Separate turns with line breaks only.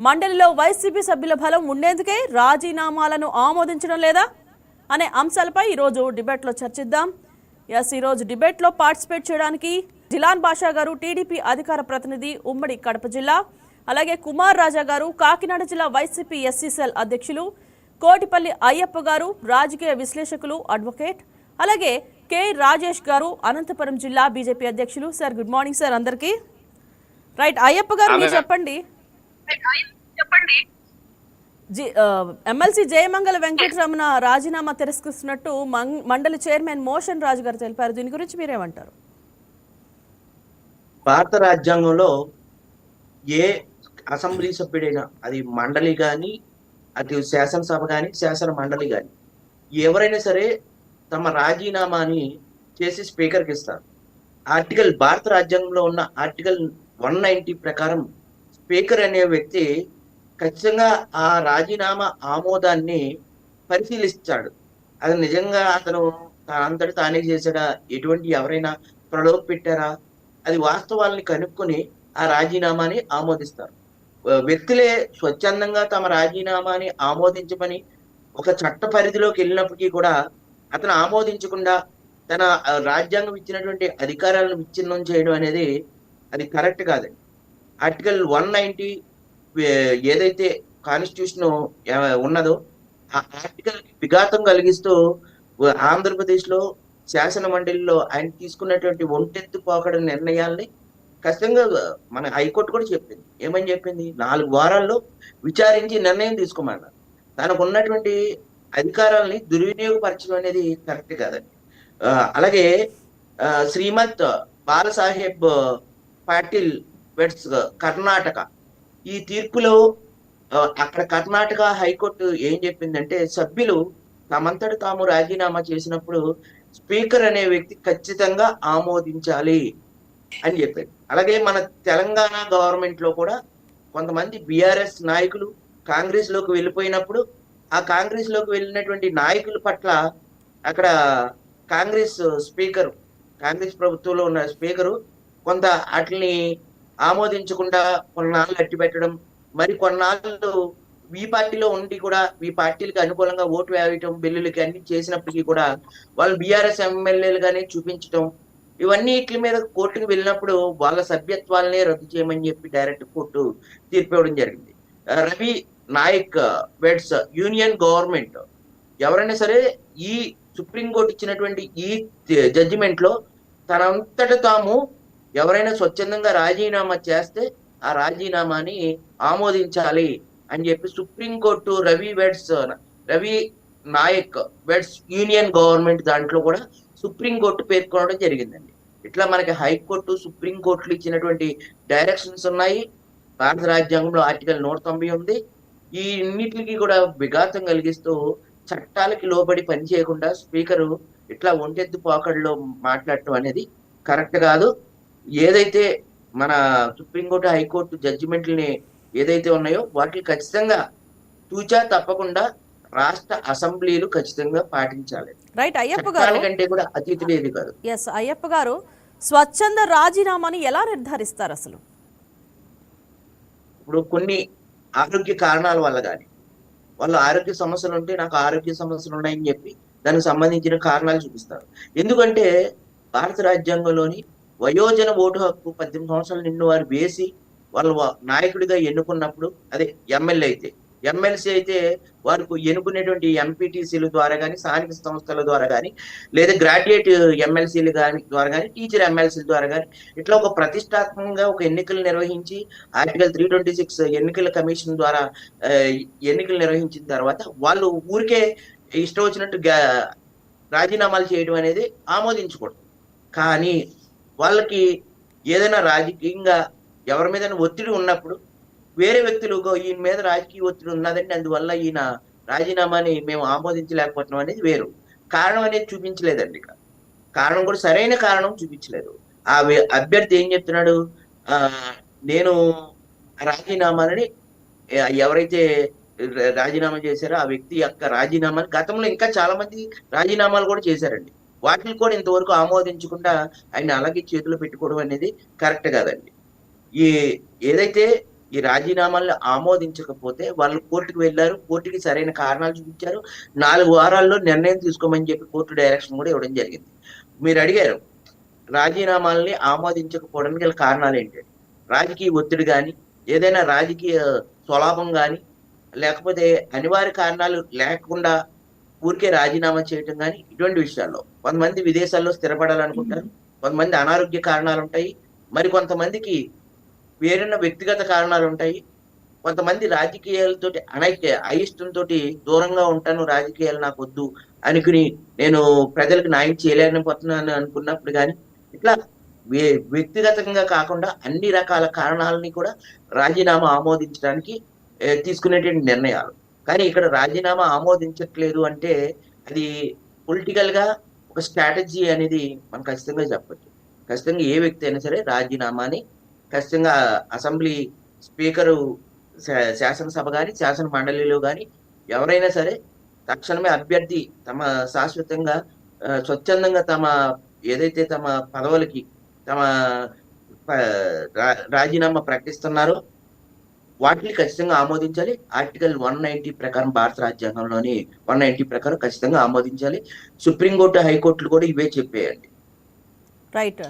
మండలిలో వైసీపీ సభ్యుల బలం ఉండేందుకే రాజీనామాలను ఆమోదించడం లేదా అనే అంశాలపై ఈరోజు డిబేట్లో చర్చిద్దాం. ఈరోజు డిబేట్లో పార్టిసిపేట్ చేయడానికి జిలాన్ బాషా గారు టీడీపీ అధికార ప్రతినిధి ఉమ్మడి కడప జిల్లా, అలాగే కుమార్ రాజా గారు కాకినాడ జిల్లా వైసీపీ ఎస్సీ సెల్ అధ్యక్షులు, కోటిపల్లి అయ్యప్ప గారు రాజకీయ విశ్లేషకులు అడ్వకేట్, అలాగే కె రాజేష్ గారు అనంతపురం జిల్లా బీజేపీ అధ్యక్షులు. సార్ గుడ్ మార్నింగ్ సార్ అందరికీ. రైట్, అయ్యప్ప గారు మీరు చెప్పండి. ఎమ్మెల్సీ జయమంగళ వెంకటరమణ రాజీనామా తిరస్కరిస్తున్నట్టు మండలి చైర్మన్ మోషన్ రాజు గారు తెలిపారు. దీని గురించి మీరేమంటారు?
భారత రాజ్యాంగంలో ఏ అసెంబ్లీ సభ్యుడైనా, అది మండలి కానీ, అటు శాసనసభ కానీ, శాసన మండలి కానీ, ఎవరైనా సరే తమ రాజీనామాని చేసి స్పీకర్కి ఇస్తారు. భారత రాజ్యాంగంలో ఉన్న ఆర్టికల్ 190 ప్రకారం స్పీకర్ అనే వ్యక్తి ఖచ్చితంగా ఆ రాజీనామా ఆమోదాన్ని పరిశీలిస్తాడు. అది నిజంగా అతను అంతటి తానే చేశాడా, ఎటువంటి ఎవరైనా ప్రలోభ పెట్టారా, అది వాస్తవాల్ని కనుక్కొని ఆ రాజీనామాని ఆమోదిస్తారు. వ్యక్తులే స్వచ్ఛందంగా తమ రాజీనామాని ఆమోదించమని ఒక చట్ట పరిధిలోకి వెళ్ళినప్పటికీ కూడా అతను ఆమోదించకుండా తన రాజ్యాంగం ఇచ్చినటువంటి అధికారాలను విచ్ఛిన్నం చేయడం అనేది అది కరెక్ట్ కాదండి. ఆర్టికల్ 190 ఏదైతే కాన్స్టిట్యూషన్ ఉన్నదో ఆ ఆర్టికల్ విఘాతం కలిగిస్తూ ఆంధ్రప్రదేశ్ లో శాసన మండలిలో ఆయన తీసుకున్నటువంటి ఒంటెత్తు పోకడ నిర్ణయాల్ని ఖచ్చితంగా మన హైకోర్టు కూడా చెప్పింది. ఏమని చెప్పింది? 4 వారాల్లో విచారించి నిర్ణయం తీసుకోమన్నారు. తనకు ఉన్నటువంటి అధికారాలని దుర్వినియోగపరచడం అనేది కరెక్ట్ కాదండి. అలాగే శ్రీమద్ బాలసాహెబ్ పాటిల్ వెట్స్ కర్ణాటక, ఈ తీర్పులో అక్కడ కర్ణాటక హైకోర్టు ఏం చెప్పిందంటే, సభ్యులు తమంతట తాము రాజీనామా చేసినప్పుడు స్పీకర్ అనే వ్యక్తి ఖచ్చితంగా ఆమోదించాలి అని చెప్పారు. అలాగే మన తెలంగాణ గవర్నమెంట్ లో కూడా కొంతమంది బీఆర్ఎస్ నాయకులు కాంగ్రెస్ లోకి వెళ్ళిపోయినప్పుడు ఆ కాంగ్రెస్ లోకి వెళ్ళినటువంటి నాయకుల పట్ల అక్కడ కాంగ్రెస్ ప్రభుత్వంలో ఉన్న స్పీకరు కొంత వాటిని ఆమోదించకుండా కొన్నాళ్ళు అట్టి పెట్టడం, మరి కొన్నాళ్ళు ఈ పార్టీలో ఉండి కూడా ఈ పార్టీలకు అనుకూలంగా ఓటు వేయటం, బిల్లులకి అన్ని చేసినప్పటికీ కూడా వాళ్ళు బీఆర్ఎస్ ఎమ్మెల్యేలుగానే చూపించడం, ఇవన్నీ వీటి మీద కోర్టుకు వెళ్ళినప్పుడు వాళ్ళ సభ్యత్వాలనే రద్దు చేయమని చెప్పి డైరెక్ట్ కోర్టు తీర్పు ఇవ్వడం జరిగింది. Ravi Nayak weds union government, ఎవరైనా సరే ఈ సుప్రీంకోర్టు ఇచ్చినటువంటి ఈ జడ్జిమెంట్ లో తనంతట తాము ఎవరైనా స్వచ్ఛందంగా రాజీనామా చేస్తే ఆ రాజీనామాని ఆమోదించాలి అని చెప్పి supreme court Ravi Nayak weds union government దాంట్లో కూడా సుప్రీంకోర్టు పేర్కొనడం జరిగిందండి. ఇట్లా మనకి హైకోర్టు, సుప్రీంకోర్టులు ఇచ్చినటువంటి డైరెక్షన్స్ ఉన్నాయి. భారత రాజ్యాంగంలో ఆర్టికల్ 190 ఉంది. ఈ ఇన్నిటికి కూడా విఘాతం కలిగిస్తూ చట్టాలకి లోబడి పని చేయకుండా స్పీకరు ఇట్లా ఒంటెత్తు పోకడలో మాట్లాడటం అనేది కరెక్ట్ కాదు. ఏదైతే మన సుప్రీంకోర్టు, హైకోర్టు జడ్జిమెంట్లని ఏదైతే ఉన్నాయో వాటిని ఖచ్చితంగా తూచా తప్పకుండా రాష్ట్ర అసెంబ్లీలు ఖచ్చితంగా పాటించాలి.
రైట్, అయ్యప్ప గారు
కంటే కూడా అతీతులు ఏది కాదు.
ఎస్, అయ్యప్ప గారు స్వచ్ఛంద రాజీనామాని ఎలా నిర్ధారిస్తారు అసలు?
ఇప్పుడు కొన్ని ఆరోగ్య కారణాల వల్ల కానీ, వాళ్ళు ఆరోగ్య సమస్యలు ఉంటే నాకు ఆరోగ్య సమస్యలు ఉన్నాయని చెప్పి దానికి సంబంధించిన కారణాలు చూపిస్తారు. ఎందుకంటే భారత రాజ్యాంగంలోని వయోజన ఓటు హక్కు 18 సంవత్సరాలు నిండిన వారు వేసి వాళ్ళు నాయకుడిగా ఎన్నుకున్నప్పుడు, అదే ఎమ్మెల్సీ అయితే వారికి ఎన్నుకునేటువంటి ఎంపీటీసీల ద్వారా కానీ, స్థానిక సంస్థల ద్వారా కానీ, లేదా గ్రాడ్యుయేట్ ఎమ్మెల్సీలు ద్వారా కానీ, టీచర్ ఎమ్మెల్సీల ద్వారా కానీ, ఇట్లా ఒక ప్రతిష్టాత్మకంగా ఒక ఎన్నికలు నిర్వహించి ఆర్టికల్ 326 ఎన్నికల కమిషన్ ద్వారా ఎన్నికలు నిర్వహించిన తర్వాత వాళ్ళు ఊరికే ఇష్టం వచ్చినట్టు రాజీనామాలు చేయడం అనేది ఆమోదించకూడదు. కానీ వాళ్ళకి ఏదైనా రాజకీయంగా ఎవరి మీద ఒత్తిడి ఉన్నప్పుడు వేరే వ్యక్తులు ఈయన మీద రాజకీయ ఒత్తిడి ఉన్నదండి, అందువల్ల ఈయన రాజీనామాని మేము ఆమోదించలేకపోతున్నాం అనేది వేరు. కారణం అనేది చూపించలేదండి. కారణం కూడా సరైన కారణం చూపించలేదు. ఆ అభ్యర్థి ఏం చెప్తున్నాడు, నేను రాజీనామాని ఎవరైతే రాజీనామా చేశారో ఆ వ్యక్తి యొక్క రాజీనామాని గతంలో ఇంకా చాలా మంది రాజీనామాలు కూడా చేశారండి. వాటిని కూడా ఇంతవరకు ఆమోదించకుండా ఆయన అలాగే చేతులు పెట్టుకోవడం అనేది కరెక్ట్ కాదండి. ఏదైతే ఈ రాజీనామాలను ఆమోదించకపోతే వాళ్ళు కోర్టుకు వెళ్ళారు, కోర్టుకి సరైన కారణాలు చూపించారు, 4 వారాల్లో నిర్ణయం తీసుకోమని చెప్పి కోర్టు డైరెక్షన్ కూడా ఇవ్వడం జరిగింది. మీరు అడిగారు రాజీనామాలని ఆమోదించకపోవడానికి గల కారణాలు ఏంటి? రాజకీయ ఒత్తిడి కానీ, ఏదైనా రాజకీయ స్వలాభం కానీ, లేకపోతే అనివార్య కారణాలు లేకుండా ఊరికే రాజీనామా చేయటం కానీ, ఇటువంటి విషయాల్లో కొంతమంది విదేశాల్లో స్థిరపడాలనుకుంటారు, కొంతమంది అనారోగ్య కారణాలు ఉంటాయి, మరి కొంతమందికి వేరున్న వ్యక్తిగత కారణాలు ఉంటాయి, కొంతమంది రాజకీయాలతోటి అయిష్టంతో దూరంగా ఉంటాను, రాజకీయాలు నాకు వద్దు అనుకుని నేను ప్రజలకు న్యాయం చేయలేకపోతున్నాను అనుకున్నప్పుడు కానీ, ఇట్లా వ్యక్తిగతంగా కాకుండా అన్ని రకాల కారణాలని కూడా రాజీనామా ఆమోదించడానికి తీసుకునేటువంటి నిర్ణయాలు. కానీ ఇక్కడ రాజీనామా ఆమోదించట్లేదు అంటే అది పొలిటికల్ గా ఒక స్ట్రాటజీ అనేది మనం ఖచ్చితంగా చెప్పొచ్చు. ఖచ్చితంగా ఏ వ్యక్తి అయినా సరే రాజీనామాని ఖచ్చితంగా అసెంబ్లీ స్పీకరు, శాసనసభ కానీ శాసన మండలిలో కానీ ఎవరైనా సరే తక్షణమే అభ్యర్థి తమ శాశ్వతంగా స్వచ్ఛందంగా తమ ఏదైతే తమ పదవులకి తమ రాజీనామా ప్రకటిస్తున్నారో వాటిని ఖచ్చితంగా ఆమోదించాలి. ఆర్టికల్ 190 ప్రకారం, భారత రాజ్యాంగంలోని 190 ప్రకారం ఖచ్చితంగా ఆమోదించాలి. సుప్రీంకోర్టు, హైకోర్టులు కూడా ఇవే చెప్పేయండి.
రైట్.